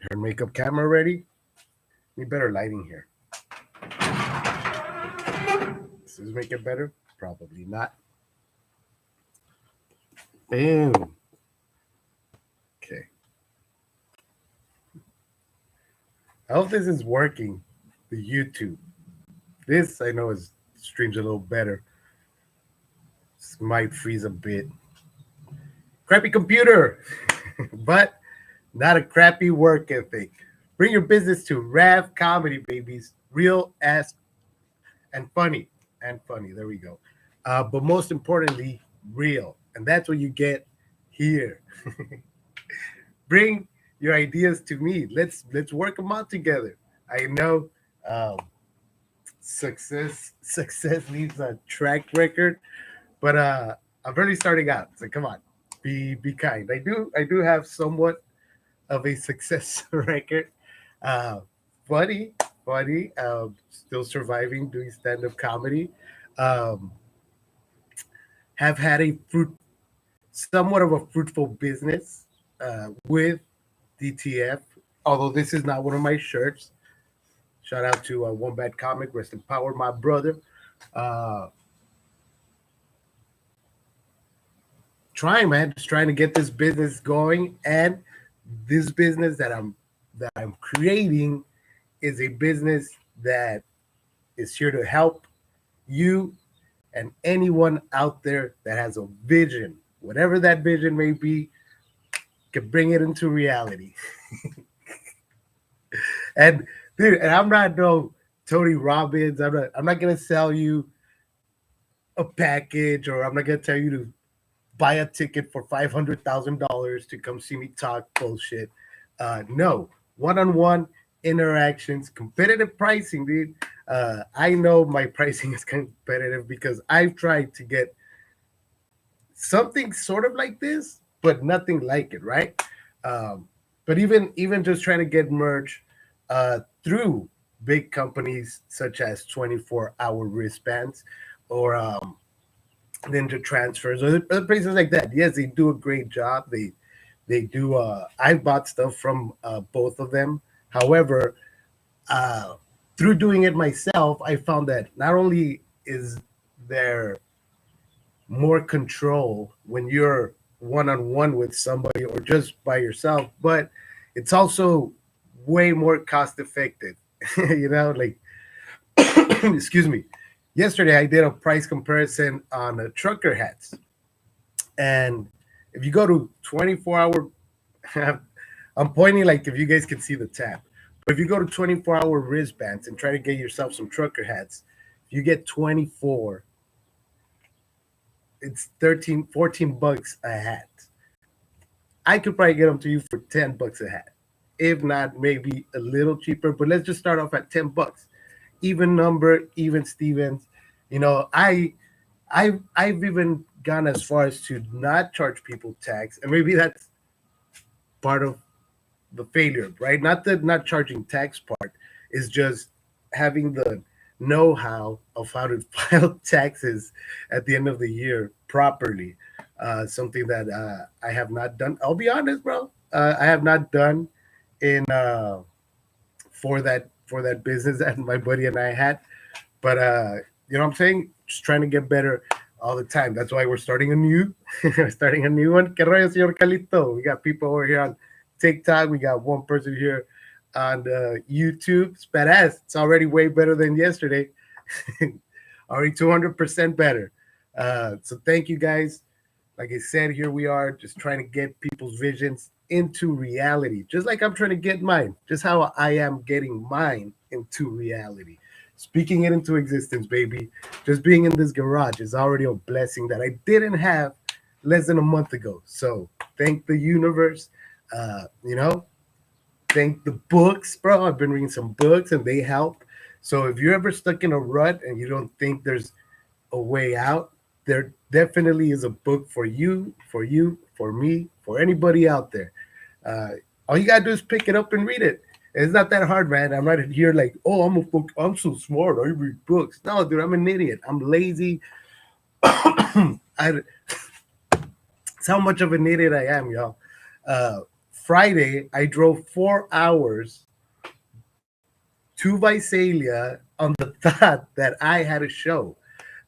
Her makeup camera ready. Need better lighting here. Does this make it better? Probably not. Boom. Okay. I hope this is working. The YouTube. This I know is streams a little better. This might freeze a bit. Crappy computer, but not a crappy work ethic. Bring your business to RAV Comedy, babies. Real ass and funny. And funny. There we go. But most importantly, real. And that's what you get here. Bring your ideas to me. Let's work them out together. I know success needs a track record, but I'm really starting out. So come on, be kind. I do have somewhat of a success record. Uh, funny, funny. Still surviving, doing stand up comedy. Um, have had a somewhat of a fruitful business with DTF. Although this is not one of my shirts. Shout out to One Bad Comic, rest in power, my brother. Uh, Trying, man, just trying to get this business going, and this business that I'm creating is a business that is here to help you and anyone out there that has a vision, whatever that vision may be, can bring it into reality. And dude, and I'm not no Tony Robbins. I'm not gonna sell you a package, or I'm not gonna tell you to buy a ticket for $500,000 to come see me talk bullshit. No, one-on-one interactions, competitive pricing, dude. I know my pricing is competitive because I've tried to get something sort of like this, but nothing like it, right? But even just trying to get merch through big companies such as 24-hour wristbands or Ninja Transfers or other places like that. Yes, they do a great job. They do. I bought stuff from both of them. However, uh, through doing it myself, I found that not only is there more control when you're one on one with somebody or just by yourself, but it's also way more cost effective. Like excuse me. Yesterday, I did a price comparison on trucker hats, and if you go to 24-hour, I'm pointing like if you guys can see the tab. But if you go to 24-hour wristbands and try to get yourself some trucker hats, you get 24. It's 13, 14 bucks a hat. I could probably get them to you for 10 bucks a hat, if not maybe a little cheaper. But let's just start off at 10 bucks. Even number, even Stevens. I've even gone as far as to not charge people tax, and maybe that's part of the failure, right? Not the not charging tax part is just having the know-how of how to file taxes at the end of the year properly. Something that I have not done. I'll be honest, bro. I have not done in for that business that my buddy and I had. But you know what I'm saying? Just trying to get better all the time. That's why we're starting a new starting a new one. Que rollo, señor Calito? We got people over here on TikTok. We got one person here on YouTube. It's badass. It's already way better than yesterday. Already 200% better. So thank you guys. Like I said, here we are just trying to get people's visions into reality, just like I'm trying to get mine, just how I am getting mine into reality. Speaking it into existence, baby. Just being in this garage is already a blessing that I didn't have less than a month ago. So thank the universe. You know, thank the books, bro. I've been reading some books and they help. So if you're ever stuck in a rut and you don't think there's a way out, there definitely is a book for me, for anybody out there. Uh, all you gotta do is pick it up and read it. It's not that hard, man. I'm not here like, oh, I'm so smart. I read books. No, dude, I'm an idiot. I'm lazy. I, it's how much of an idiot I am, y'all. Friday, I drove 4 hours to Visalia on the thought that I had a show.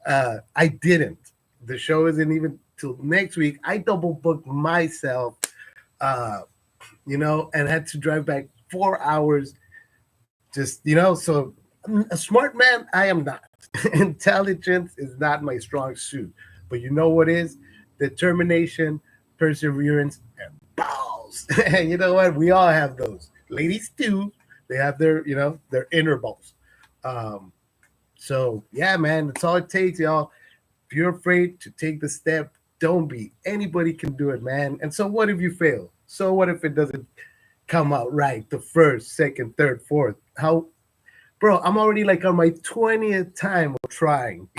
I didn't. The show isn't even till next week. I double booked myself, uh, and had to drive back 4 hours. Just, so a smart man, I am not. Intelligence is not my strong suit. But you know what is? Determination, perseverance, and balls. And you know what? We all have those. Ladies too. They have their inner balls. Um, so yeah, man, that's all it takes, y'all. If you're afraid to take the step, don't be. Anybody can do it, man. And so what if you fail? So what if it doesn't come out right the first, second, third, fourth? How, bro? I'm already like on my 20th time of trying.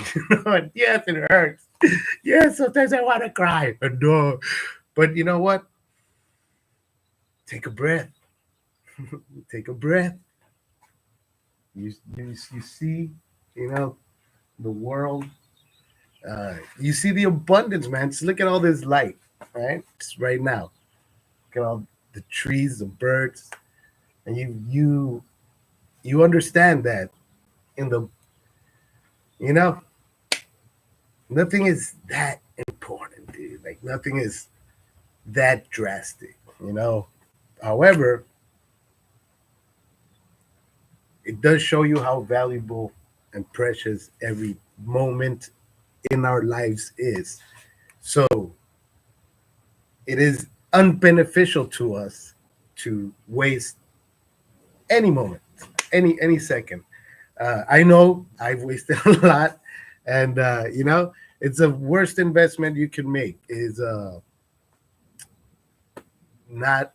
And yes, it hurts. Yes, sometimes I want to cry. No, but you know what? Take a breath. Take a breath. You see, the world. You see the abundance, man. Just look at all this light, right? Just right now. Look at all the trees, the birds, and you understand that in the you know nothing is that important, dude. Like nothing is that drastic, However, it does show you how valuable and precious every moment in our lives is. So it is unbeneficial to us to waste any moment, any second. I know I've wasted a lot, and it's the worst investment you can make is not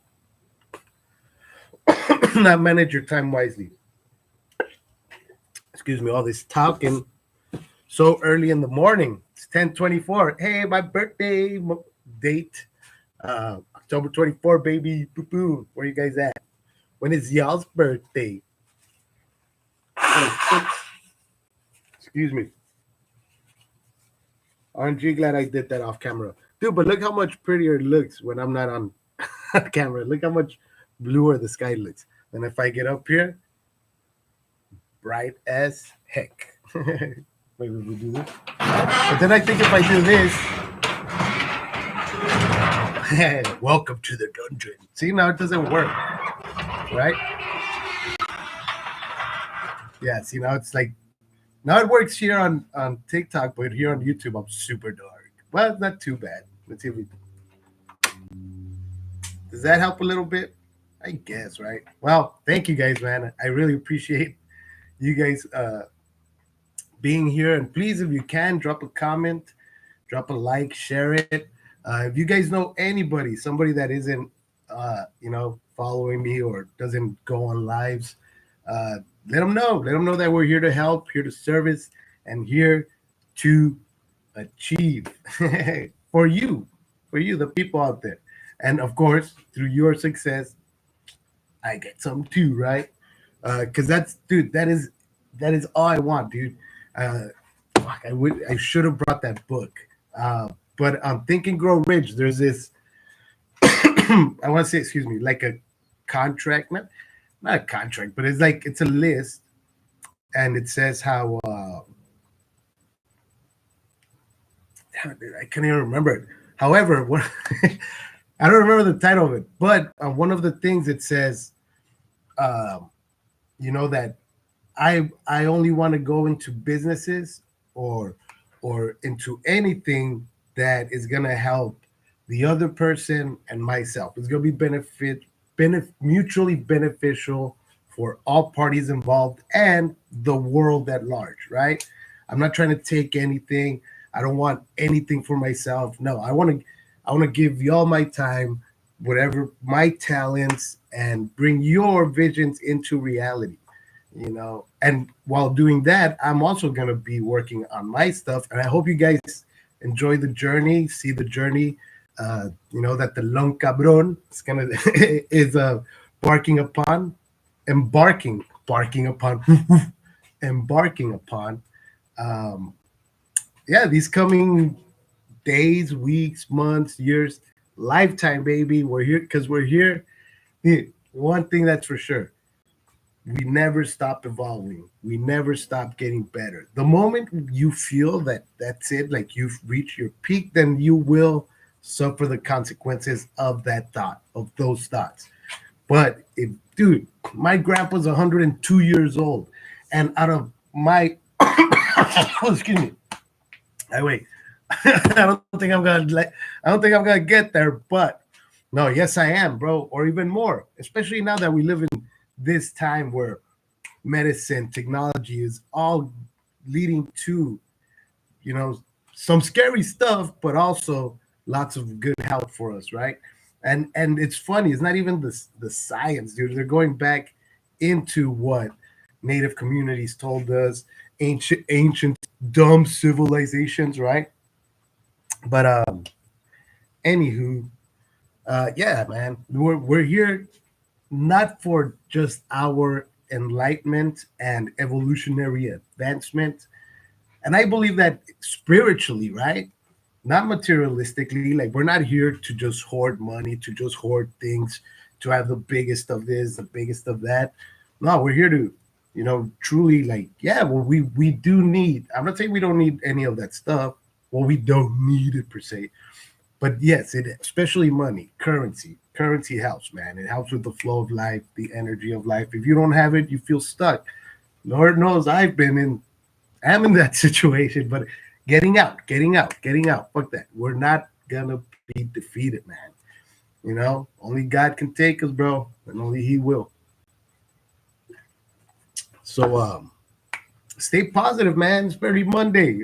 not manage your time wisely. Excuse me, all this talking so early in the morning. It's 10:24. Hey, my birthday date, October 24, baby. Boo boo. Where you guys at? When is y'all's birthday? Excuse me. Aren't you glad I did that off camera? Dude, but look how much prettier it looks when I'm not on camera. Look how much bluer the sky looks. And if I get up here, bright as heck. Maybe we do this. But then I think if I do this, welcome to the dungeon. See, now it doesn't work, right? Yeah, see, now it's like, now it works here on TikTok, but here on YouTube, I'm super dark. Well, it's not too bad. Let's see if we. Does that help a little bit? I guess, right? Well, thank you guys, man. I really appreciate you guys being here. And please, if you can, drop a comment, drop a like, share it. If you guys know anybody, somebody that isn't, following me or doesn't go on lives, let them know. Let them know that we're here to help, here to service, and here to achieve for you, the people out there. And of course, through your success, I get some too, right? Because dude, that is all I want, dude. Fuck, I should have brought that book. But on Think and Grow Rich, there's this. I want to say, excuse me, like a contract, not a contract, but it's a list, and it says how. Damn it, dude, I can't even remember it. However, I don't remember the title of it, but one of the things it says, um, that I only want to go into businesses or into anything that is gonna help the other person and myself. It's gonna be mutually beneficial for all parties involved and the world at large, right? I'm not trying to take anything. I don't want anything for myself. No, I want to give y'all my time, whatever my talents, and bring your visions into reality. And while doing that, I'm also going to be working on my stuff, and I hope you guys enjoy the journey, see the journey, that the long cabron is gonna is barking upon barking upon embarking upon. um yeah, these coming days, weeks, months, years, lifetime, baby. We're here because we're here, One thing that's for sure, we never stop evolving. We never stop getting better. The moment you feel that that's it, like you've reached your peak, then you will suffer the consequences of that thought, of those thoughts. But if, dude, my grandpa's 102 years old, and out of my, oh, excuse me, I wait. I don't think I'm gonna get there, but no, yes, I am, bro, or even more. Especially now that we live in this time where medicine, technology is all leading to, you know, some scary stuff, but also lots of good help for us, right? And it's funny. It's not even the science, dude. They're going back into what native communities told us, ancient dumb civilizations, right? But anywho, yeah, man, we're here not for just our enlightenment and evolutionary advancement. And I believe that spiritually, right? Not materialistically. Like, we're not here to just hoard money, to just hoard things, to have the biggest of this, the biggest of that. No, we're here to, truly, like, yeah, well, we do need, I'm not saying we don't need any of that stuff. Well, we don't need it per se. But yes, it especially money, currency. Currency helps, man. It helps with the flow of life, the energy of life. If you don't have it, you feel stuck. Lord knows I'm in that situation, but getting out. Fuck that. We're not gonna be defeated, man. Only God can take us, bro, and only He will. So, stay positive, man. It's barely Monday.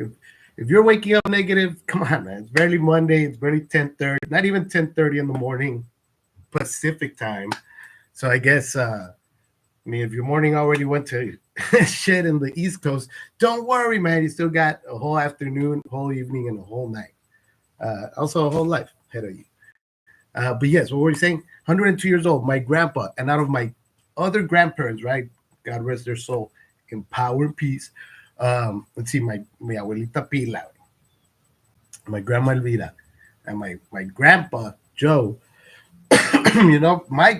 If you're waking up negative, come on, man. It's barely Monday. It's barely 10:30. Not even 10:30 in the morning Pacific time. So I guess, I mean, if your morning already went to shit in the East Coast, don't worry, man. You still got a whole afternoon, whole evening, and a whole night. Also, a whole life ahead of you. But yes, what were you saying? 102 years old, my grandpa, and out of my other grandparents, right? God rest their soul, in power and peace. Let's see, my abuelita Pila, my grandma Elvira, and my grandpa Joe. My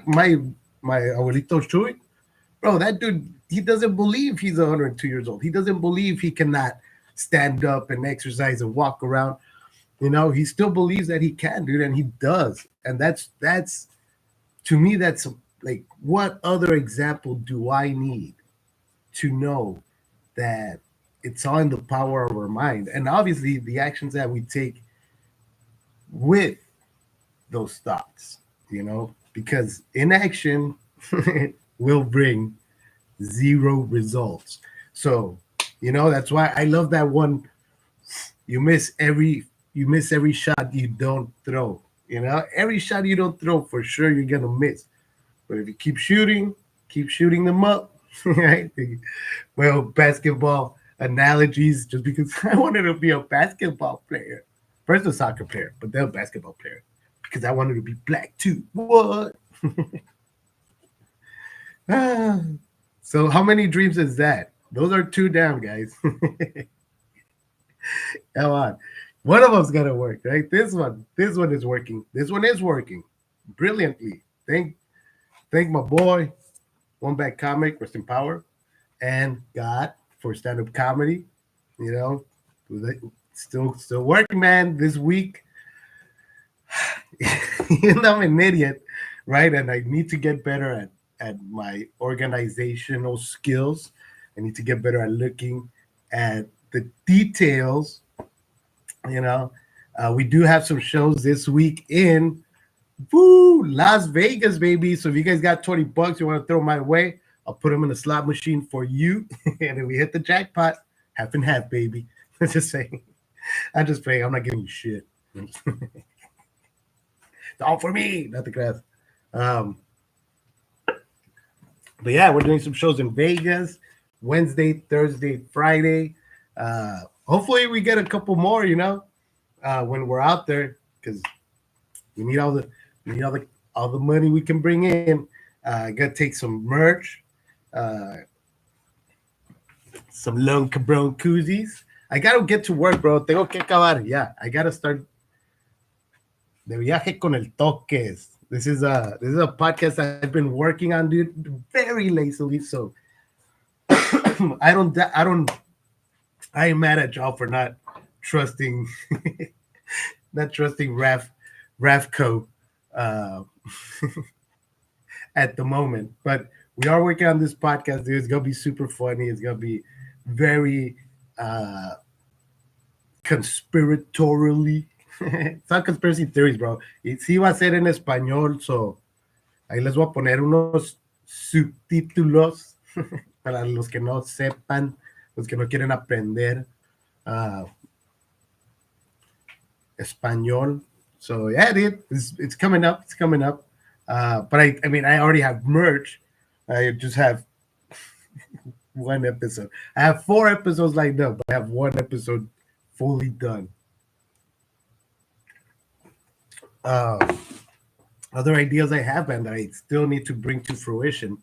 abuelito Chuy, bro, that dude, he doesn't believe he's 102 years old. He doesn't believe he cannot stand up and exercise and walk around. He still believes that he can, dude, and he does. And that's to me, that's like, what other example do I need to know that it's all in the power of our mind, and obviously the actions that we take with those thoughts, because inaction will bring zero results. So, that's why I love that one. You miss every shot you don't throw. Every shot you don't throw, for sure you're gonna miss. But if you keep shooting them up, right? Well, basketball analogies, just because I wanted to be a basketball player. First a soccer player, but then a basketball player. Because I wanted to be black too. What? Ah. So how many dreams is that? Those are two down, guys. Come on. One of them's gonna work, right? This one is working. This one is working brilliantly. Thank my boy, One Back Comic, rest in power, and God for stand-up comedy. You know, still working, man. This week, I'm an idiot, right? And I need to get better at my organizational skills. I need to get better at looking at the details. You know, we do have some shows this week in Las Vegas, baby. So if you guys got $20 you want to throw my way, I'll put them in a slot machine for you. And if we hit the jackpot, half and half, baby. I'm just saying. I'm just playing. I'm not giving you shit. It's all for me, not the grass. Um, but yeah, we're doing some shows in Vegas Wednesday, Thursday, Friday. Hopefully we get a couple more, when we're out there, because we need all the money we can bring in. Gotta take some merch, some Lone Cabron koozies. I gotta get to work, bro. Tengo que acabar. Yeah, I gotta start de viaje con el toques. This is a podcast I've been working on, dude, very lazily. So I don't I am mad at y'all for not trusting not trusting Rafco uh, at the moment. But we are working on this podcast, dude. It's gonna be super funny. It's gonna be very uh conspiratorially. It's not conspiracy theories, bro. Y sí va a ser en español, so ahí les voy a poner unos subtítulos para los que no sepan, los que no quieren aprender uh, español. So yeah, dude, it's coming up. It's coming up. But I mean, I already have merch. I just have one episode. I have 4 episodes lined up, but I have one episode fully done. Uh, Other ideas I have, man, that I still need to bring to fruition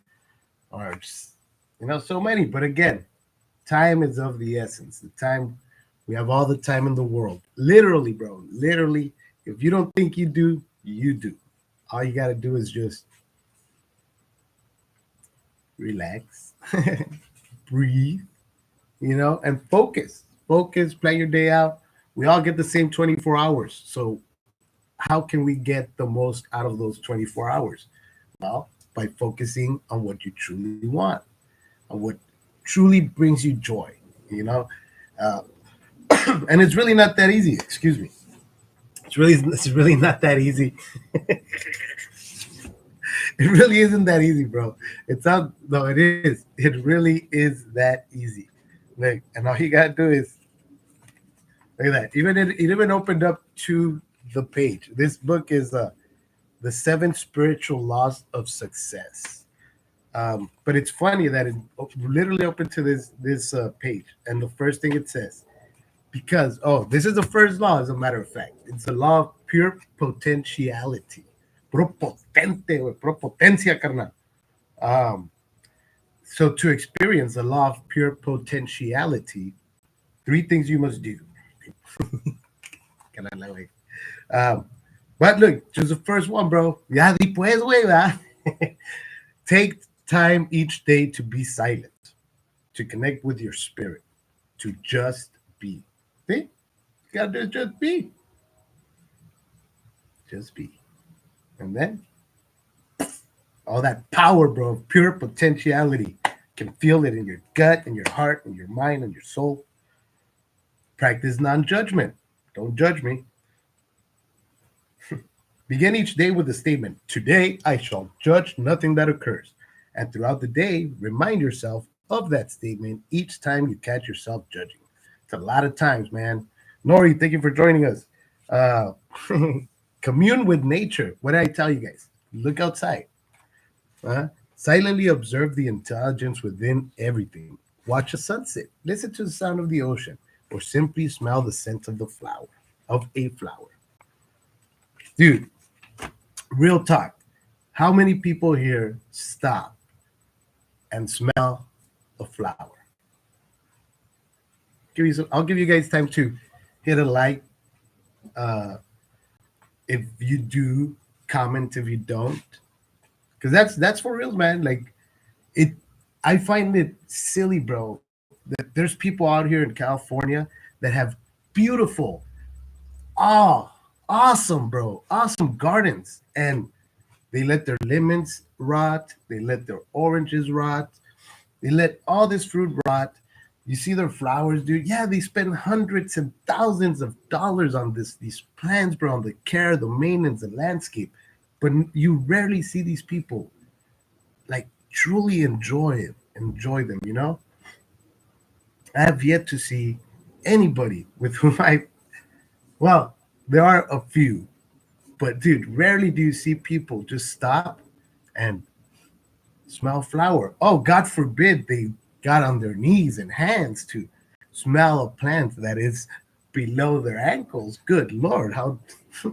are just, so many. But again, time is of the essence. The time we have all the time in the world. Literally, bro. Literally, if you don't think you do, you do. All you gotta do is just relax, breathe, and focus. Focus, plan your day out. We all get the same 24 hours. So how can we get the most out of those 24 hours? Well, by focusing on what you truly want, on what truly brings you joy, you know? Uh, and it's really not that easy. Excuse me. It's really not that easy. It really isn't that easy, bro. It's not. No, it is. It really is that easy. Like, and all you gotta do is look at that. It even opened up to the page. This book is the Seven Spiritual Laws of Success. But it's funny that it literally opened to this page, and the first thing it says, because this is the first law, as a matter of fact, it's the law of pure potentiality. Puro potente, güey, puro potencia, carnal. Um, so to experience the law of pure potentiality, 3 things you must do. Carnal, güey. Um, but look, just the first one, bro. Ya después, güey, ¿verdad? Take time each day to be silent, to connect with your spirit, to just be. See? You gotta do is just be. Just be. And then all that power, bro, of pure potentiality. Can feel it in your gut, in your heart, in your mind, in your soul. Practice non-judgment. Don't judge me. Begin each day with a statement. Today I shall judge nothing that occurs. And throughout the day, remind yourself of that statement each time you catch yourself judging. It's a lot of times, man. Nori, thank you for joining us. Uh, commune with nature. What did I tell you guys? Look outside. Silently observe the intelligence within everything. Watch a sunset. Listen to the sound of the ocean, or simply smell the scent of the flower, of a flower. Dude, real talk. How many people here stop and smell a flower? I'll give you guys time to hit a like. Uh, if you do, comment if you don't, because that's for real, man. Like it, I find it silly, bro, that there's people out here in California that have beautiful, oh, awesome, bro, awesome gardens, and they let their lemons rot, they let their oranges rot, they let all this fruit rot. You see their flowers, dude. Yeah, they spend hundreds and thousands of dollars on these plants, bro, on the care, the maintenance, the landscape. But you rarely see these people like truly enjoy them. I have yet to see anybody with whom well, there are a few, but dude, rarely do you see people just stop and smell flower. Oh, God forbid they got on their knees and hands to smell a plant that is below their ankles. Good Lord, how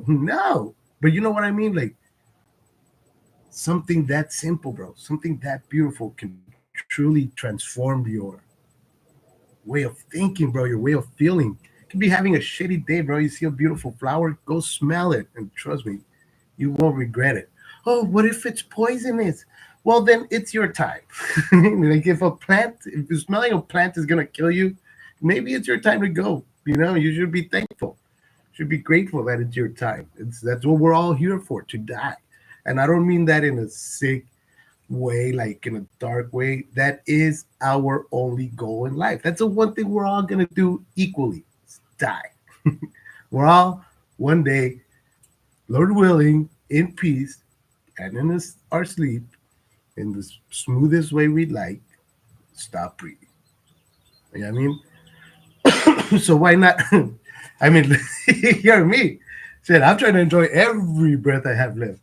no. But you know what I mean? Like something that simple, bro, something that beautiful can truly transform your way of thinking, bro, your way of feeling. You could be having a shitty day, bro. You see a beautiful flower, go smell it. And trust me, you won't regret it. oh, what if it's poisonous? Well, then it's your time. Like if smelling a plant is gonna kill you, maybe it's your time to go. You should be thankful. Should be grateful that it's your time. That's what we're all here for, to die. And I don't mean that in a sick way, like in a dark way. That is our only goal in life. That's the one thing we're all gonna do equally: die. We're all one day, Lord willing, in peace and in our sleep, in the smoothest way we'd like, stop breathing. You know what I mean? So why not? I mean, you're me. Shit, I'm trying to enjoy every breath I have left.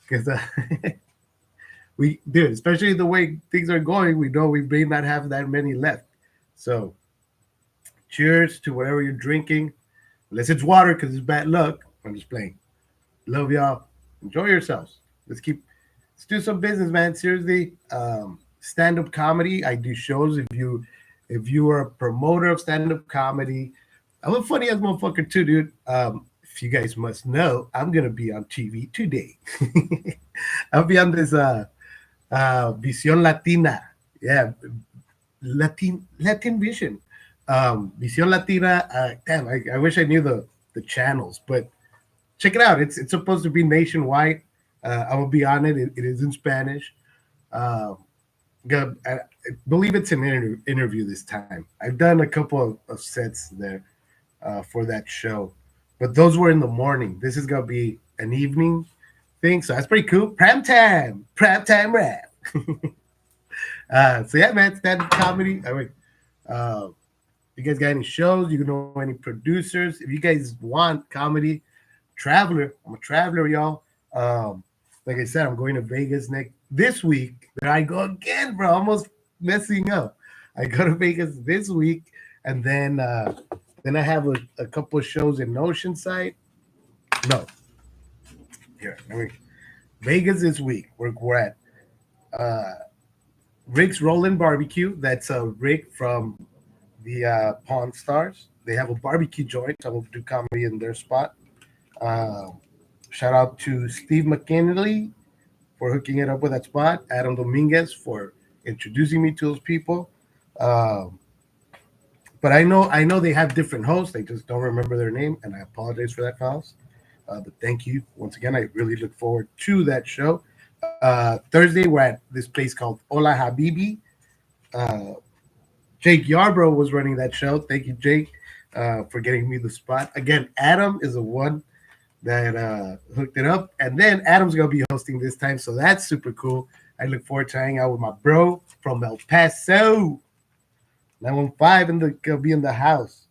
Because we do, especially the way things are going, we know we may not have that many left. So cheers to whatever you're drinking. Unless it's water because it's bad luck. I'm just playing. Love y'all. Enjoy yourselves. Let's do some business, man. Seriously. Stand-up comedy. I do shows. If you are a promoter of stand-up comedy, I'm a funny ass motherfucker too, dude. If you guys must know, I'm gonna be on TV today. I'll be on this Visión Latina. Yeah, Latin Vision. Visión Latina. Damn, I wish I knew the channels, but check it out. It's supposed to be nationwide. I will be on it. It is in Spanish. Uh, I believe it's an interview this time. I've done a couple of sets there for that show, but those were in the morning. This is gonna be an evening thing, so that's pretty cool. Prime time rap. So yeah, man, stand-up comedy. I mean, uh, you guys got any shows? You know any producers? If you guys want comedy, traveler. I'm a traveler, y'all. Um, like I said, I'm going to Vegas this week. There I go again, bro. Almost messing up. I go to Vegas this week, and then I have a couple of shows in Oceanside. No, here. Vegas this week. We're at uh, Rick's Rollin' Barbecue. That's Rick from the Pawn Stars. They have a barbecue joint. I will do comedy in their spot. Uh, Shout out to Steve McKinley for hooking it up with that spot. Adam Dominguez for introducing me to those people. Um, but I know they have different hosts. I just don't remember their name, and I apologize for that, Faust. But thank you once again. I really look forward to that show. Thursday, we're at this place called Hola Habibi. Uh, Jake Yarbrough was running that show. Thank you, Jake, for getting me the spot. Again, Adam is the one that hooked it up. And then Adam's going to be hosting this time. So that's super cool. I look forward to hanging out with my bro from El Paso. 915 gonna be in the house.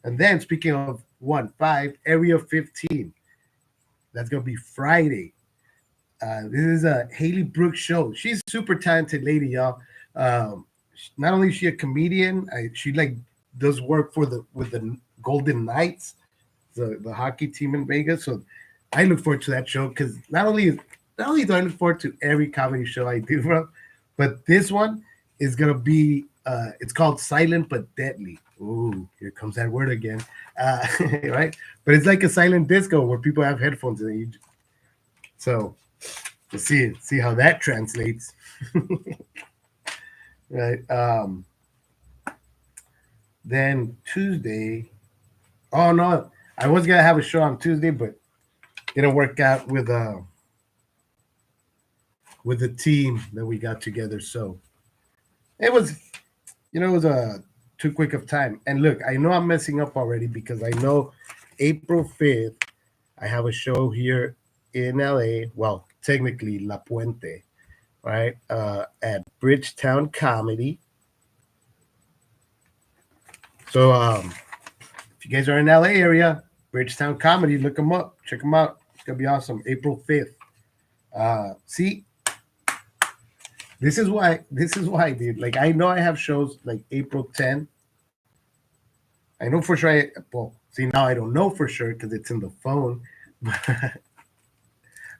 And then speaking of 1-5, Area 15. That's going to be Friday. This is a Haley Brooks show. She's a super talented lady, y'all. Not only is she a comedian, she like does work with the Golden Knights, the hockey team in Vegas. So I look forward to that show because not only do I look forward to every comedy show I do, bro, but this one is gonna be it's called Silent but Deadly. Ooh, here comes that word again. Right? But it's like a silent disco where people have headphones and so we'll see how that translates. Right. Then Tuesday. Oh no, I was gonna have a show on Tuesday, but didn't work out with the team that we got together. So it was, it was too quick of time. And look, I know I'm messing up already because I know April 5th I have a show here in LA. Well, technically La Puente, right? At Bridgetown Comedy. So if you guys are in LA area, Bridgetown Comedy, look them up, check them out. It's gonna be awesome. April 5th. See, this is why, dude. Like I know I have shows like April 10th. I know for sure. Well, see now I don't know for sure because it's in the phone. But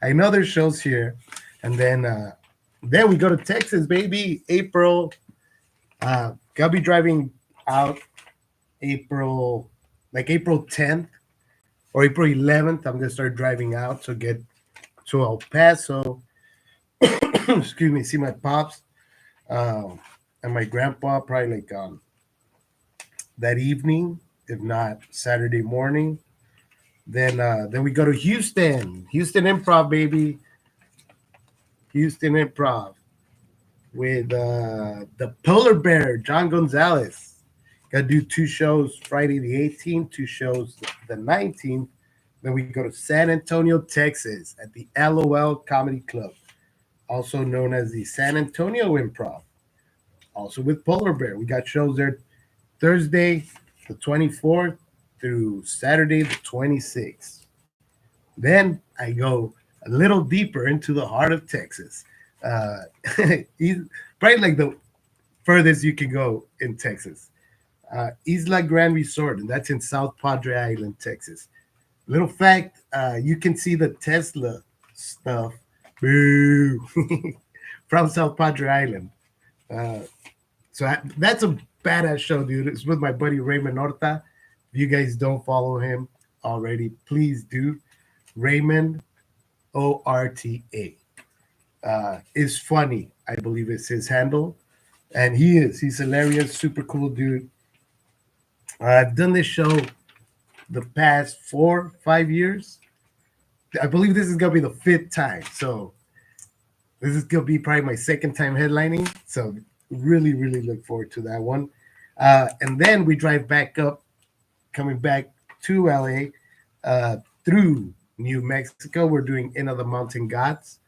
I know there's shows here, and then we go to Texas, baby. I'll be driving out April 10th or April 11th. I'm gonna start driving out to get to El Paso. Excuse me, see my pops um, and my grandpa probably like that evening, if not Saturday morning. Then we go to Houston Improv, baby, Houston Improv with the Polar Bear, John Gonzalez. Got to do two shows Friday the 18th, two shows the 19th. Then we go to San Antonio, Texas at the LOL Comedy Club, also known as the San Antonio Improv, also with Polar Bear. We got shows there Thursday the 24th through Saturday the 26th. Then I go a little deeper into the heart of Texas. Uh, he's probably like the furthest you can go in Texas. Isla Grand Resort, and that's in South Padre Island, Texas. Little fact, you can see the Tesla stuff, boo, from South Padre Island. Uh, that's a badass show, dude. It's with my buddy Raymond Horta. If you guys don't follow him already, please do. Raymond Orta is funny. I believe it's his handle, and he is. He's hilarious, super cool dude. I've done this show the past 4, 5 years. I believe this is gonna be the fifth time. So this is gonna be probably my second time headlining. So really, really look forward to that one. And then we drive back up, coming back to LA through New Mexico. We're doing Inn of the Mountain Gods,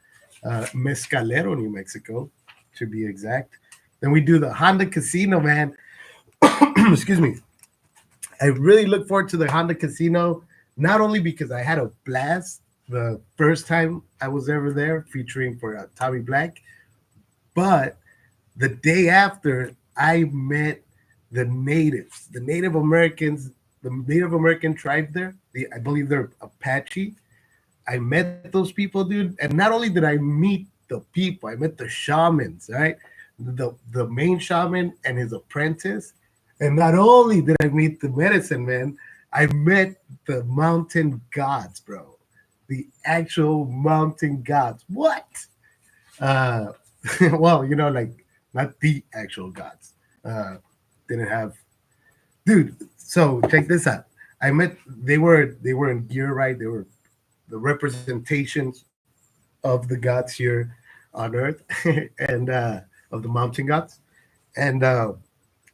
Mescalero, New Mexico, to be exact. Then we do the Honda Casino, man. Excuse me. I really look forward to the Honda Casino, not only because I had a blast the first time I was ever there, featuring for Tommy Black, but the day after I met the natives, the Native Americans, the Native American tribe there. I believe they're Apache. I met those people, dude, and not only did I meet the people, I met the shamans, right? The main shaman and his apprentice. And not only did I meet the medicine man, I met the mountain gods, bro. The actual mountain gods. What? Uh, well, like not the actual gods. Didn't have, dude. So check this out. I met. They were in gear, right? They were the representations of the gods here on Earth, and of the mountain gods. And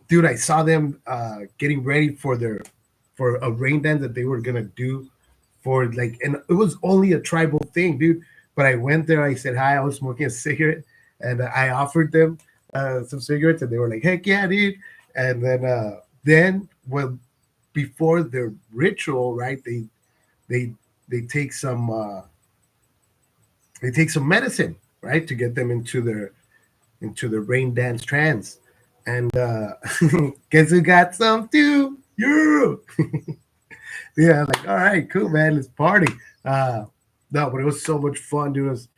dude, I saw them getting ready for a rain dance that they were gonna do for like, and it was only a tribal thing, dude. But I went there, I said hi, I was smoking a cigarette, and I offered them some cigarettes, and they were like, "Heck yeah, dude!" And then well, before their ritual, right? They they take some medicine, right, to get them into the rain dance trance. And guess who got some too? You. Yeah, like, all right, cool, man, let's party. Uh, no, but it was so much fun, dude. It was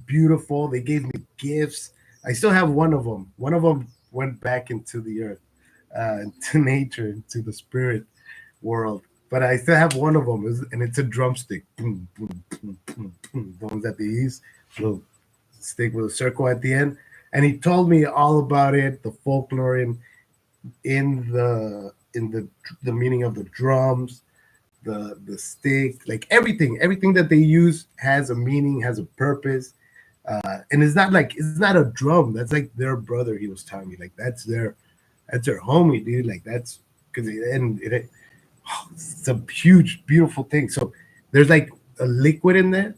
beautiful. They gave me gifts. I still have one of them. One of them went back into the earth, into nature, into the spirit world. But I still have one of them, and it's a drumstick. Boom, boom, boom, boom, boom. The ones that they use, little stick with a circle at the end. And he told me all about it, the folklore in the meaning of the drums, the stick, like everything that they use has a meaning, has a purpose, and it's not a drum. That's like their brother. He was telling me like that's their homie, dude. Like that's because it's a huge, beautiful thing. So there's like a liquid in there,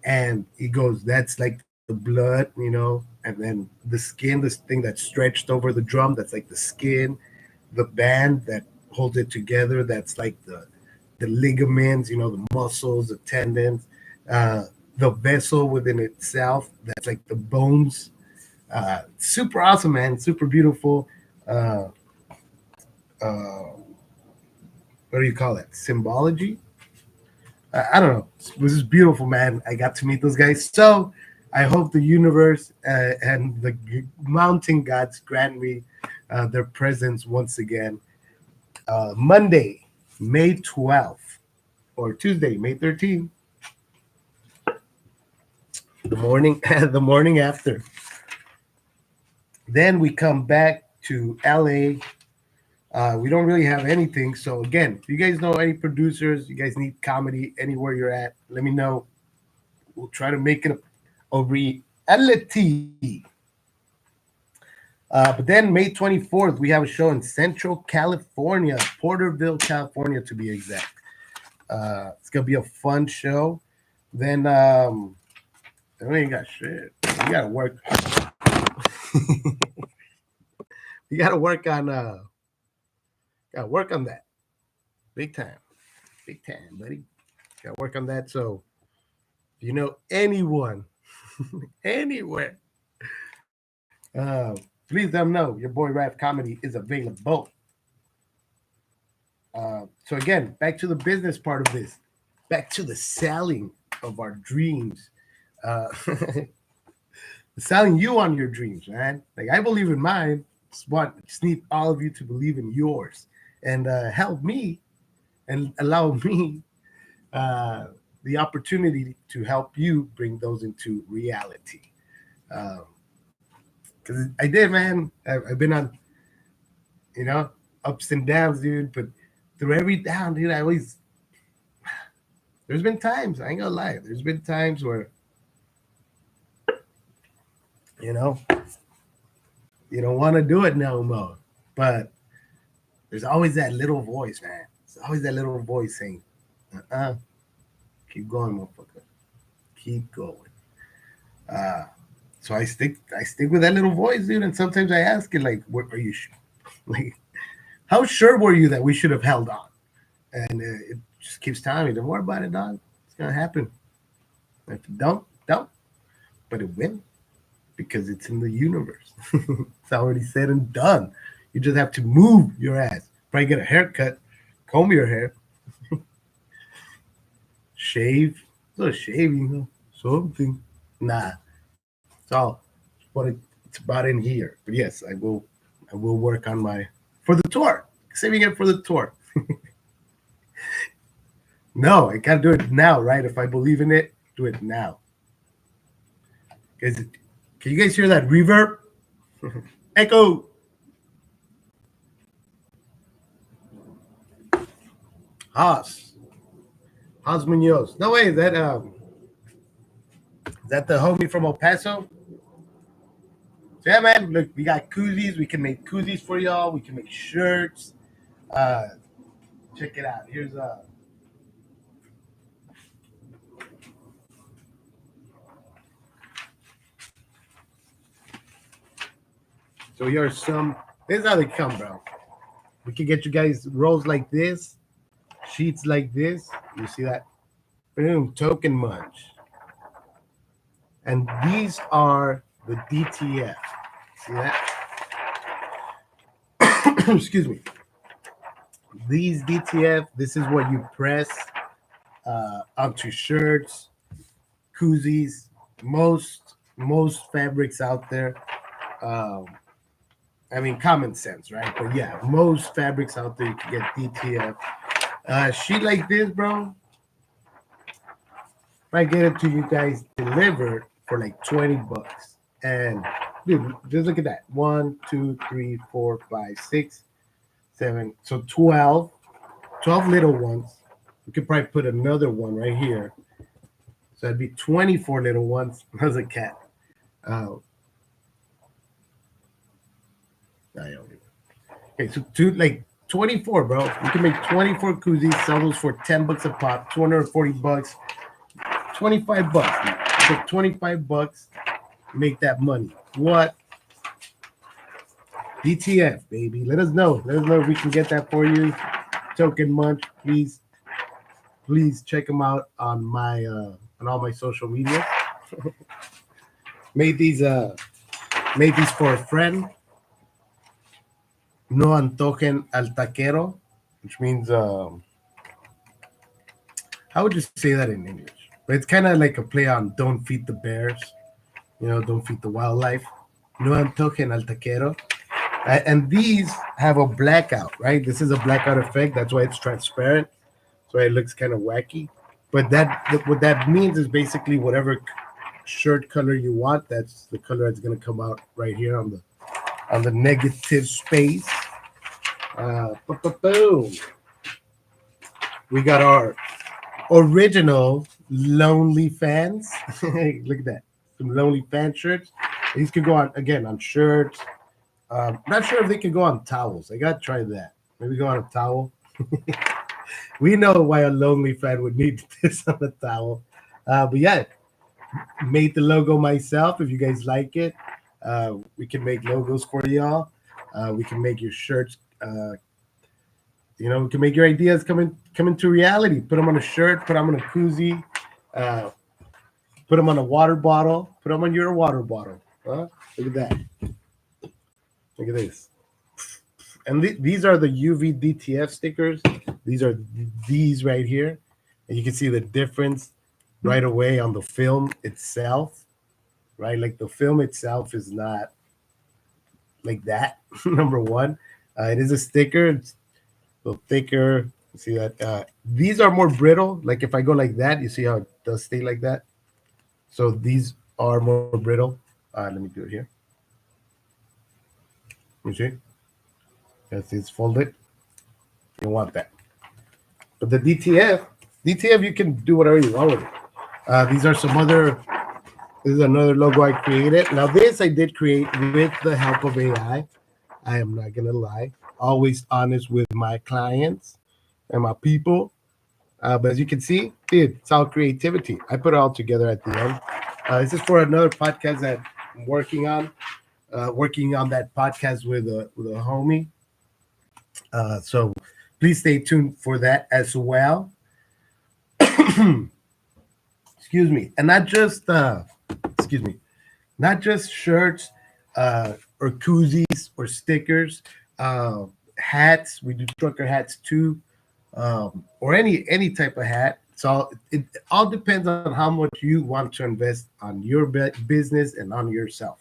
and he goes, that's like the blood, and then the skin, this thing that's stretched over the drum, that's like the skin, the band that holds it together, that's like the ligaments, the muscles, the tendons, the vessel within itself, that's like the bones. Super awesome, man. Super beautiful. Uh, uh, what do you call it? Symbology? I don't know. This is beautiful, man. I got to meet those guys. So I hope the universe and the mountain gods grant me their presence once again. Monday, May 12th, or Tuesday, May 13th. The morning, the morning after. Then we come back to LA. We don't really have anything. So again, if you guys know any producers, you guys need comedy anywhere you're at, let me know. We'll try to make it a reality. But then May 24th, we have a show in Central California, Porterville, California, to be exact. It's gonna be a fun show. Then we ain't got shit. We gotta work. You gotta work on that. Big time. Big time, buddy. Gotta work on that. So if you know anyone anywhere, please let them know your boy Raff Comedy is available. So again, back to the business part of this, back to the selling of our dreams, selling you on your dreams, man. Like I believe in mine. Just need all of you to believe in yours and help me and allow me the opportunity to help you bring those into reality. Because I did, man. I've been on, ups and downs, dude. But through every down, dude, there's been times, I ain't gonna lie. There's been times where, you know, you don't want to do it no more. But there's always that little voice, man. There's always that little voice saying, keep going, motherfucker. Keep going. So I stick with that little voice, dude. And sometimes I ask it, like, "What are you like? How sure were you that we should have held on?" And it just keeps telling me, "Don't worry about it, dog. It's gonna happen. If you don't, but it will because it's in the universe. It's already said and done. You just have to move your ass. Probably get a haircut, comb your hair, shave, a little shaving, something. Nah, it's all what it's about in here. But yes, I will work on my for the tour. Saving it for the tour. No, I gotta do it now, right? If I believe in it, do it now. Guys, can you guys hear that reverb? Echo. Haas. Haas Munoz. No way, is that the homie from El Paso? So yeah, man, look, we got koozies. We can make koozies for y'all. We can make shirts. Check it out. Here's so here's some. This is how they come, bro. We can get you guys rolls like this, sheets like this. You see that? Boom, token munch. And these are the DTF. See that? Excuse me. These DTF, this is what you press onto shirts, koozies, most fabrics out there. I mean, common sense, right? But yeah, most fabrics out there you can get DTF. Sheet like this, bro. If I get it to you guys delivered for like $20, and dude, just look at that. 1, 2, 3, 4, 5, 6, 7. So 12 little ones. We could probably put another one right here. So that'd be 24 little ones. How's a cat? Okay, so 24, bro. You can make 24 koozies, sell those for $10 a pop, $240, $25. Man. So $25, make that money. What? DTF, baby. Let us know. Let us know if we can get that for you. Token Munch, please check them out on my on all my social media. made these for a friend. No antojen al taquero, which means how would you say that in English? But it's kind of like a play on "don't feed the bears," don't feed the wildlife. No antojen al taquero. And these have a blackout, right? This is a blackout effect. That's why it's transparent. So it looks kind of wacky. But what that means is basically whatever shirt color you want, that's the color that's gonna come out right here on the negative space. Boom. We got our original Lonely Fans. Look at that. Some Lonely Fan shirts. These could go on again on shirts. Not sure if they could go on towels. I gotta try that. Maybe go on a towel. We know why a Lonely Fan would need this on a towel. But yeah, made the logo myself. If you guys like it, we can make logos for y'all. We can make your shirts. We can make your ideas come into reality. Put them on a shirt. Put them on a koozie. Uh, put them on a water bottle. Put them on your water bottle. Look at that. Look at this. And these are the UV DTF stickers. These are these right here, and you can see the difference right away on the film itself. Right, like the film itself is not like that. Number one, it is a sticker. It's a little thicker. You see that? These are more brittle. Like if I go like that, you see how it does stay like that. So these are more brittle. Let me do it here. You see? Yes, it's folded. You don't want that. But the DTF, you can do whatever you want with it. These are some other. This is another logo I created. Now this I did create with the help of AI. I am not gonna lie. Always honest with my clients and my people. But as you can see, dude, it's all creativity. I put it all together at the end. This is for another podcast that I'm working on. Working on that podcast with a homie. So please stay tuned for that as well. Excuse me. And not just not just shirts or koozies or stickers, hats. We do trucker hats too, or any type of hat. It all depends on how much you want to invest on your business and on yourself,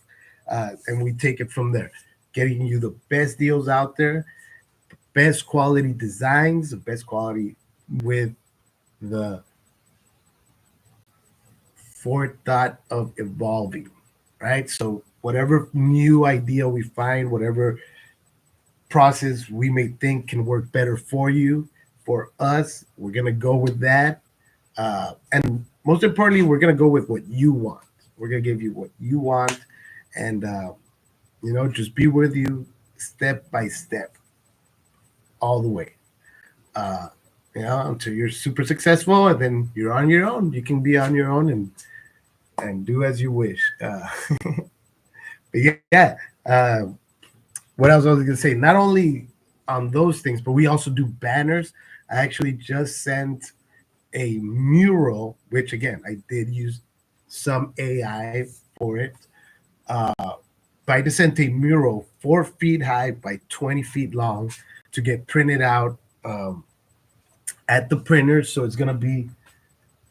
and we take it from there, getting you the best deals out there, best quality designs, the best quality with the forethought of evolving, right? So whatever new idea we find, whatever process we may think can work better for you, for us, we're gonna go with that. And most importantly, we're gonna go with what you want. We're gonna give you what you want, and just be with you step by step, all the way. Uh, until you're super successful, and then you're on your own. You can be on your own and do as you wish. But yeah, what else I was gonna say? Not only on those things, but we also do banners. I actually just sent a mural, which again I did use some AI for it. Uh, but I just sent a mural 4 feet high by 20 feet long to get printed out at the printer. So it's gonna be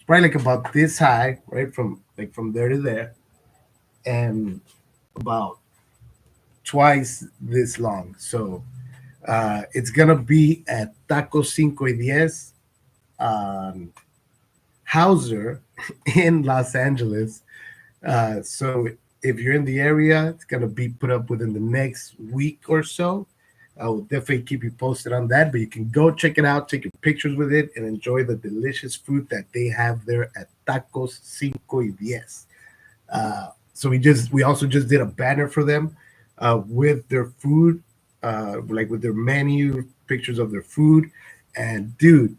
probably like about this high, right from there to there, and about twice this long. So it's gonna be at Taco Cinco y Diez Hauser in Los Angeles. So if you're in the area, it's gonna be put up within the next week or so. I will definitely keep you posted on that, but you can go check it out, take your pictures with it, and enjoy the delicious food that they have there at Tacos Cinco y Diez. So we also just did a banner for them with their food, like with their menu, pictures of their food, and dude,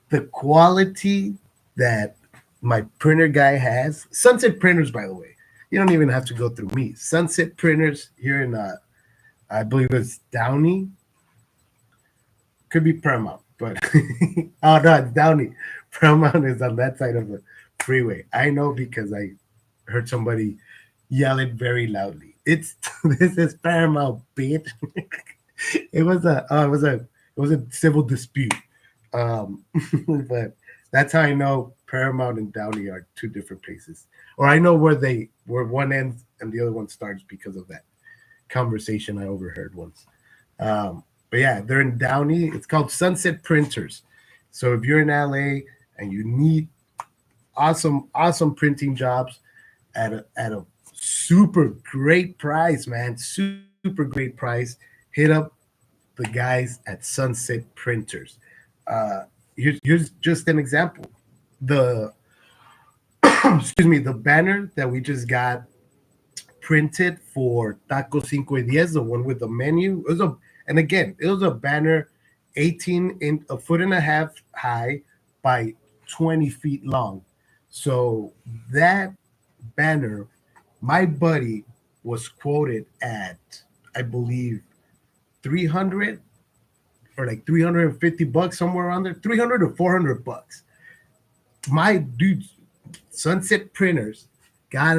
the quality that my printer guy has, Sunset Printers, by the way, you don't even have to go through me. Sunset Printers here in I believe it's Downey. Could be Paramount, but oh no, it's Downey. Paramount is on that side of the freeway. I know because I heard somebody yell it very loudly. It's this is Paramount, bitch. It was a civil dispute. But that's how I know Paramount and Downey are two different places. Or I know where one ends and the other one starts because of that conversation I overheard once. But yeah, they're in Downey. It's called Sunset Printers. So if you're in LA and you need awesome printing jobs, at a super great price, man. Super great price. Hit up the guys at Sunset Printers. Uh, here's just an example. The excuse me, the banner that we just got printed for Taco Cinco y Diez, the one with the menu. It was and again, it was a banner 18 in a foot and a half high by 20 feet long. So that banner, my buddy was quoted at, I believe, 300 or like 350 bucks, somewhere around there, 300 to 400 bucks. My dude, Sunset Printers got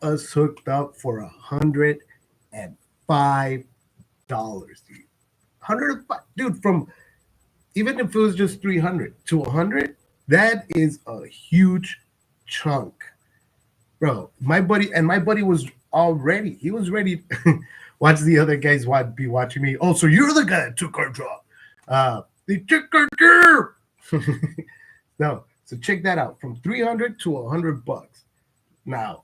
us hooked up for $105, dude. 105, dude. From even if it was just 300 to 100, that is a huge chunk, bro. My buddy was already. He was ready. Watch the other guys be watching me. Oh, so you're the guy that took our job. They took our job. No, so check that out. From 300 to 100 bucks. Now,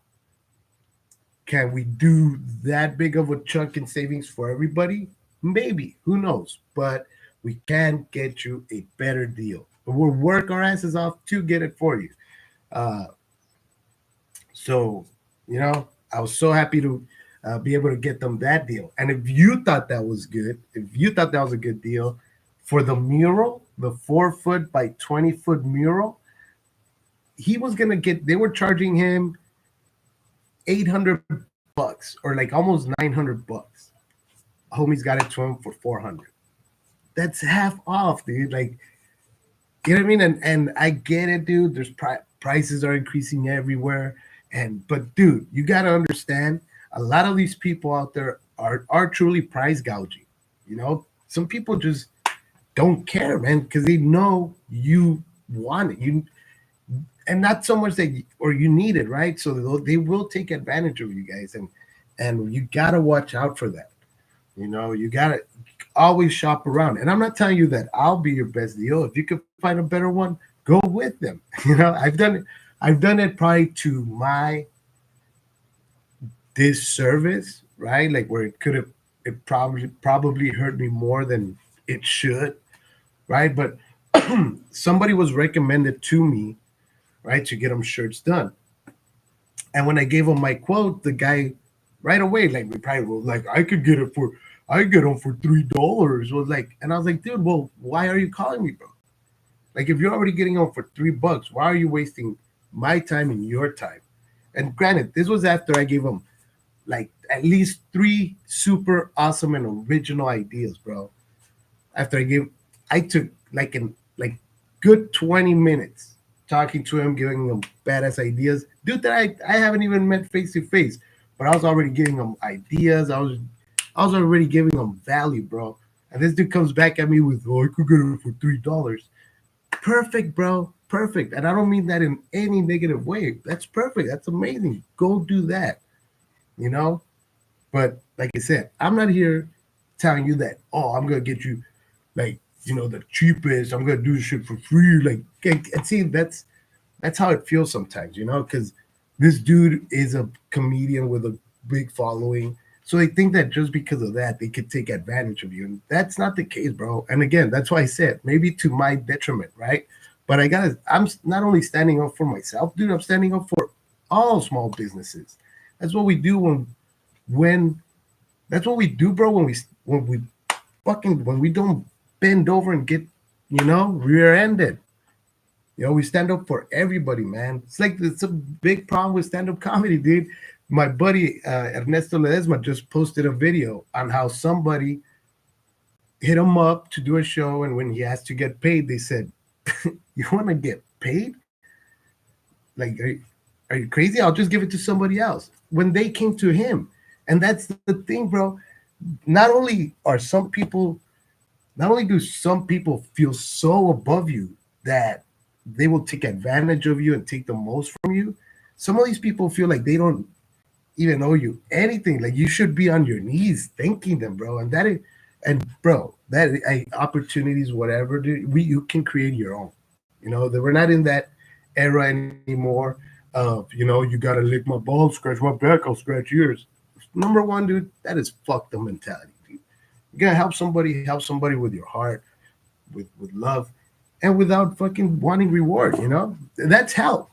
can we do that big of a chunk in savings for everybody? Maybe. Who knows? But we can get you a better deal. But we'll work our asses off to get it for you. Uh, so, I was so happy to be able to get them that deal. And if you thought that was good, if you thought that was a good deal for the mural, the 4 foot by 20 foot mural, he was going to get, they were charging him 800 bucks or like almost 900 bucks. Homie's got it to him for 400. That's half off, dude. Like, you know what I mean? And I get it, dude. There's prices are increasing everywhere. But dude, you got to understand, a lot of these people out there are truly price gouging. Some people just don't care, man, because they know you want it. And not so much that or you need it, right? So they will take advantage of you guys, and you gotta watch out for that. You gotta always shop around. And I'm not telling you that I'll be your best deal. If you could find a better one, go with them. I've done it. I've done it probably to my disservice, right? Like where it probably hurt me more than it should, right? But somebody was recommended to me, right, to get them shirts done. And when I gave him my quote, the guy right away, like we probably were like, I get them for $3. Was like, and I was like, dude, well, why are you calling me, bro? Like, if you're already getting them for $3, why are you wasting my time and your time? And granted, this was after I gave him like at least three super awesome and original ideas, bro. After I took like good 20 minutes talking to him, giving him badass ideas, dude that I haven't even met face to face, but I was already giving him ideas. I was already giving him value, bro. And this dude comes back at me with, "Oh, I could get it for $3." Perfect, bro. Perfect. And I don't mean that in any negative way. That's perfect. That's amazing. Go do that. You know? But like I said, I'm not here telling you that, oh, I'm gonna get you like, the cheapest. I'm gonna do this shit for free. Like, and see, that's how it feels sometimes, because this dude is a comedian with a big following. So they think that just because of that, they could take advantage of you. And that's not the case, bro. And again, that's why I said maybe to my detriment, right? But I'm not only standing up for myself, dude, I'm standing up for all small businesses. That's what we do when that's what we do, bro, when we don't bend over and get, rear-ended. We stand up for everybody, man. It's a big problem with stand-up comedy, dude. My buddy Ernesto Ledesma just posted a video on how somebody hit him up to do a show, and when he asked to get paid, they said, "You want to get paid? Like, are you crazy? I'll just give it to somebody else." When they came to him, and that's the thing, bro. Not only do some people feel so above you that they will take advantage of you and take the most from you, some of these people feel like they don't even owe you anything. Like you should be on your knees thanking them, bro. And bro, opportunities, whatever, dude, you can create your own. That we're not in that era anymore. You got to lick my balls, scratch my back, I'll scratch yours. Number one, dude, that is fuck the mentality, dude. You're gonna help somebody with your heart, with love, and without fucking wanting reward. That's help.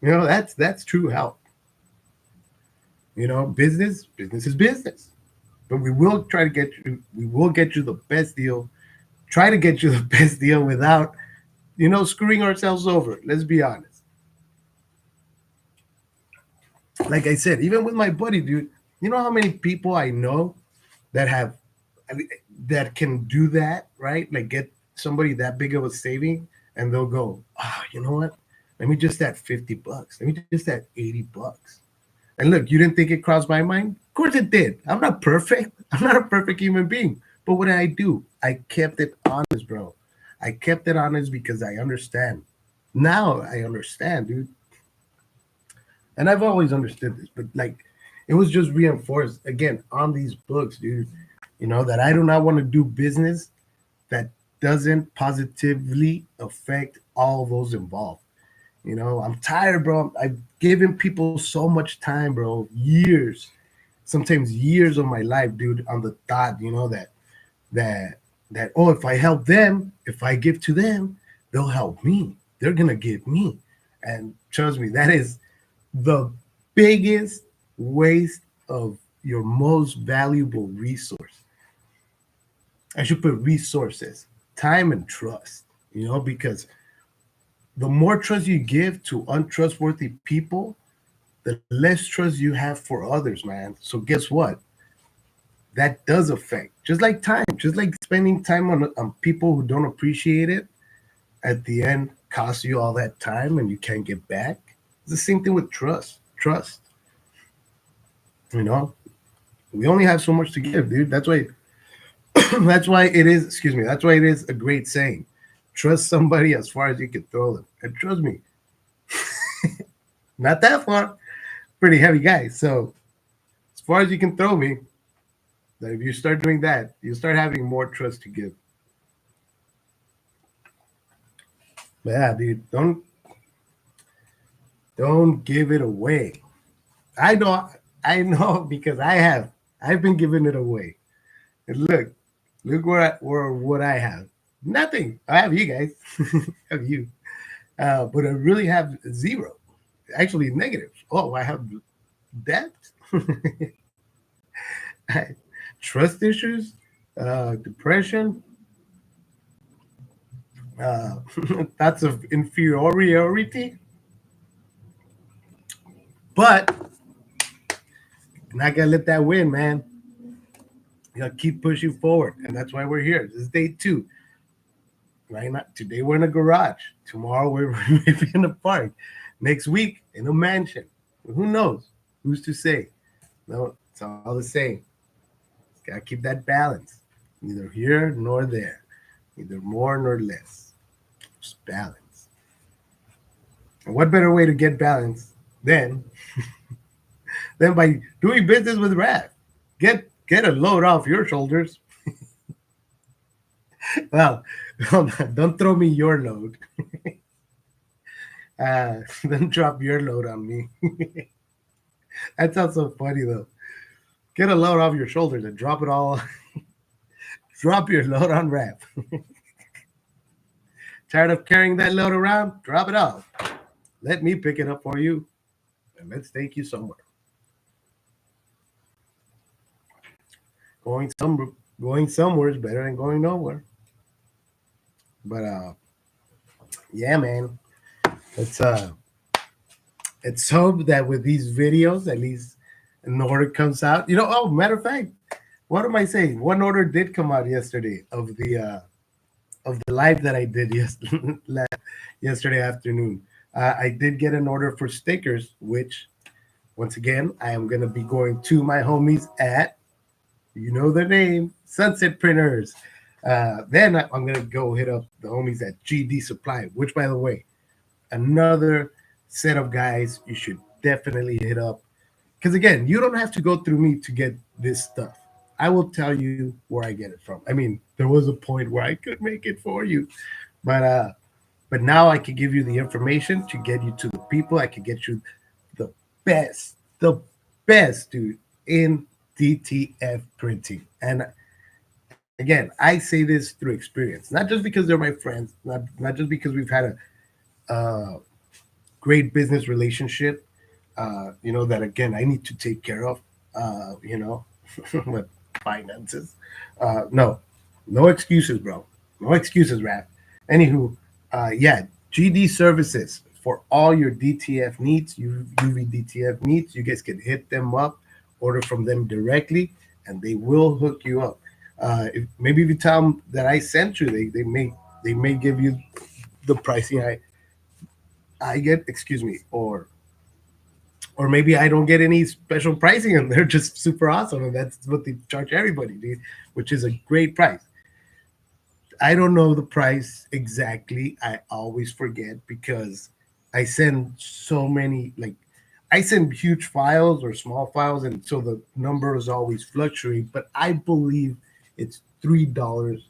That's true help. Business is business, but we will get you the best deal. Try to get you the best deal without screwing ourselves over. Let's be honest. Like I said, even with my buddy, dude, you know how many people I know that have I mean, that can do that, right? Like get somebody that big of a saving, and they'll go, you know what? Let me just add $50. Let me just add $80. And look, you didn't think it crossed my mind? Of course it did. I'm not perfect. I'm not a perfect human being. But what did I do? I kept it honest, bro. I kept it honest because I understand. Now I understand, dude. And I've always understood this, but like it was just reinforced again on these books, dude. That I do not want to do business that doesn't positively affect all those involved. I'm tired, bro. I've given people so much time, bro. Years, sometimes years of my life, dude, on the thought, that oh, if I help them, if I give to them, they'll help me. They're gonna give me. And trust me, that is the biggest waste of your most valuable resource. I should put resources, time and trust, because the more trust you give to untrustworthy people, the less trust you have for others, man. So guess what? That does affect, just like time, just like spending time on people who don't appreciate it, at the end costs you all that time and you can't get back. It's the same thing with trust. Trust, you know, we only have so much to give, dude. That's why that's why it is, excuse me, that's why it is a great saying. Trust somebody as far as you can throw them. And trust me, not that far. Pretty heavy guy. So as far as you can throw me, that if you start doing that, you start having more trust to give. But yeah, dude, don't give it away. I know because I've been giving it away. And look where what I have. Nothing. I have you guys. I have you. But I really have zero. Actually negative. Oh, I have debt. Trust issues, depression, uh, thoughts of inferiority. But you're not gonna let that win, man. You gotta keep pushing forward, and that's why we're here. This is day 2. Right now, today we're in a garage. Tomorrow we're maybe in a park. Next week in a mansion. Who knows? Who's to say? No, it's all the same. Gotta keep that balance. Neither here nor there. Neither more nor less. Just balance. And what better way to get balance than than by doing business with Raph? Get a load off your shoulders. Well, don't throw me your load. Don't drop your load on me. That sounds so funny though. Get a load off your shoulders and drop it all. Drop your load on Raph. Tired of carrying that load around? Drop it off. Let me pick it up for you, and let's take you somewhere. Going some going somewhere is better than going nowhere. But yeah, man. Let's let's hope that with these videos, at least an order comes out. Oh, matter of fact, what am I saying? One order did come out yesterday of the live that I did yesterday afternoon. I did get an order for stickers, which once again I am gonna be going to my homies at, you know their name, Sunset Printers. Then I'm gonna go hit up the homies at GD Supply, which by the way, another set of guys you should definitely hit up. Because again, you don't have to go through me to get this stuff. I will tell you where I get it from. I mean, there was a point where I could make it for you, but But now I can give you the information to get you to the people. I can get you the the best, dude, in DTF printing. And again, I say this through experience, not just because they're my friends, not just because we've had a great business relationship, that again I need to take care of, with finances. No, no excuses, bro. No excuses, Rap. Anywho, yeah, GD services for all your DTF needs, UV DTF needs. You guys can hit them up, order from them directly, and they will hook you up. Maybe if you tell them that I sent you, they may give you the pricing I get. Excuse me, or maybe I don't get any special pricing and they're just super awesome and that's what they charge everybody, dude, which is a great price. I don't know the price exactly. I always forget because I send so many, like, I send huge files or small files, and so the numbers always fluctuate. But I believe it's $3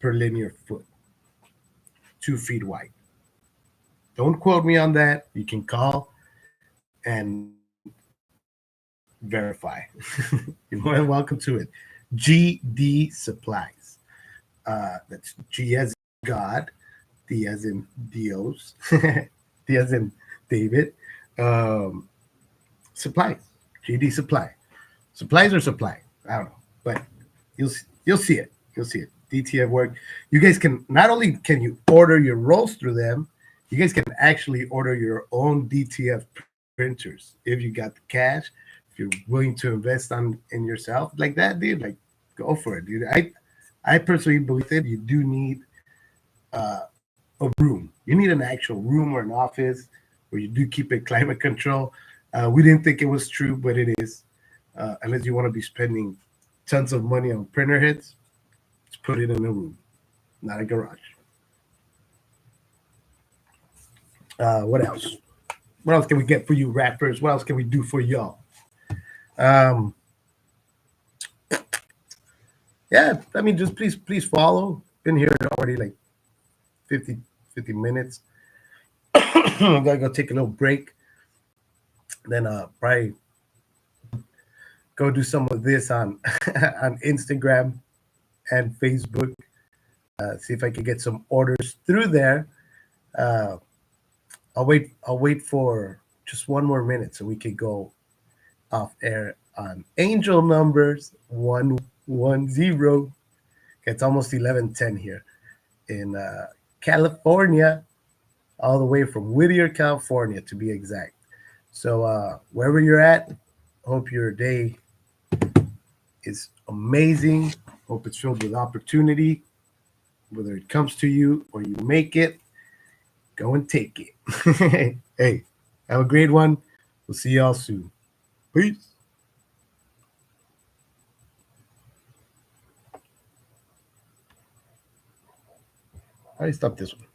per linear foot, 2 feet wide. Don't quote me on that. You can call and verify. You're more than welcome to it. GD Supplies. That's G as in God, D as in Dios, D as in David. Um, Supplies. GD Supply. Supplies or supply? I don't know, but you'll see it. You'll see it. DTF work. You guys can not only can you order your rolls through them, you guys can actually order your own DTF printers if you got the cash. If you're willing to invest in yourself like that, dude, like go for it, dude. I personally believe that you do need a room. You need an actual room or an office where you do keep it climate control. We didn't think it was true, but it is. Unless you want to be spending tons of money on printer heads, just put it in a room, not a garage. What else? What else can we get for you, rappers? What else can we do for y'all? Um, yeah, I mean, just please follow. Been here already like 50 50 minutes. Gotta go take a little break. Then probably go do some of this on on Instagram and Facebook. See if I can get some orders through there. Uh, I'll wait for just one more minute so we can go off air on Angel numbers 110. It's almost 11:10 here in California, all the way from Whittier, California, to be exact. So wherever you're at, hope your day is amazing. Hope it's filled with opportunity, whether it comes to you or you make it. Go and take it. Hey, have a great one. We'll see y'all soon. Peace. How do you stop this one?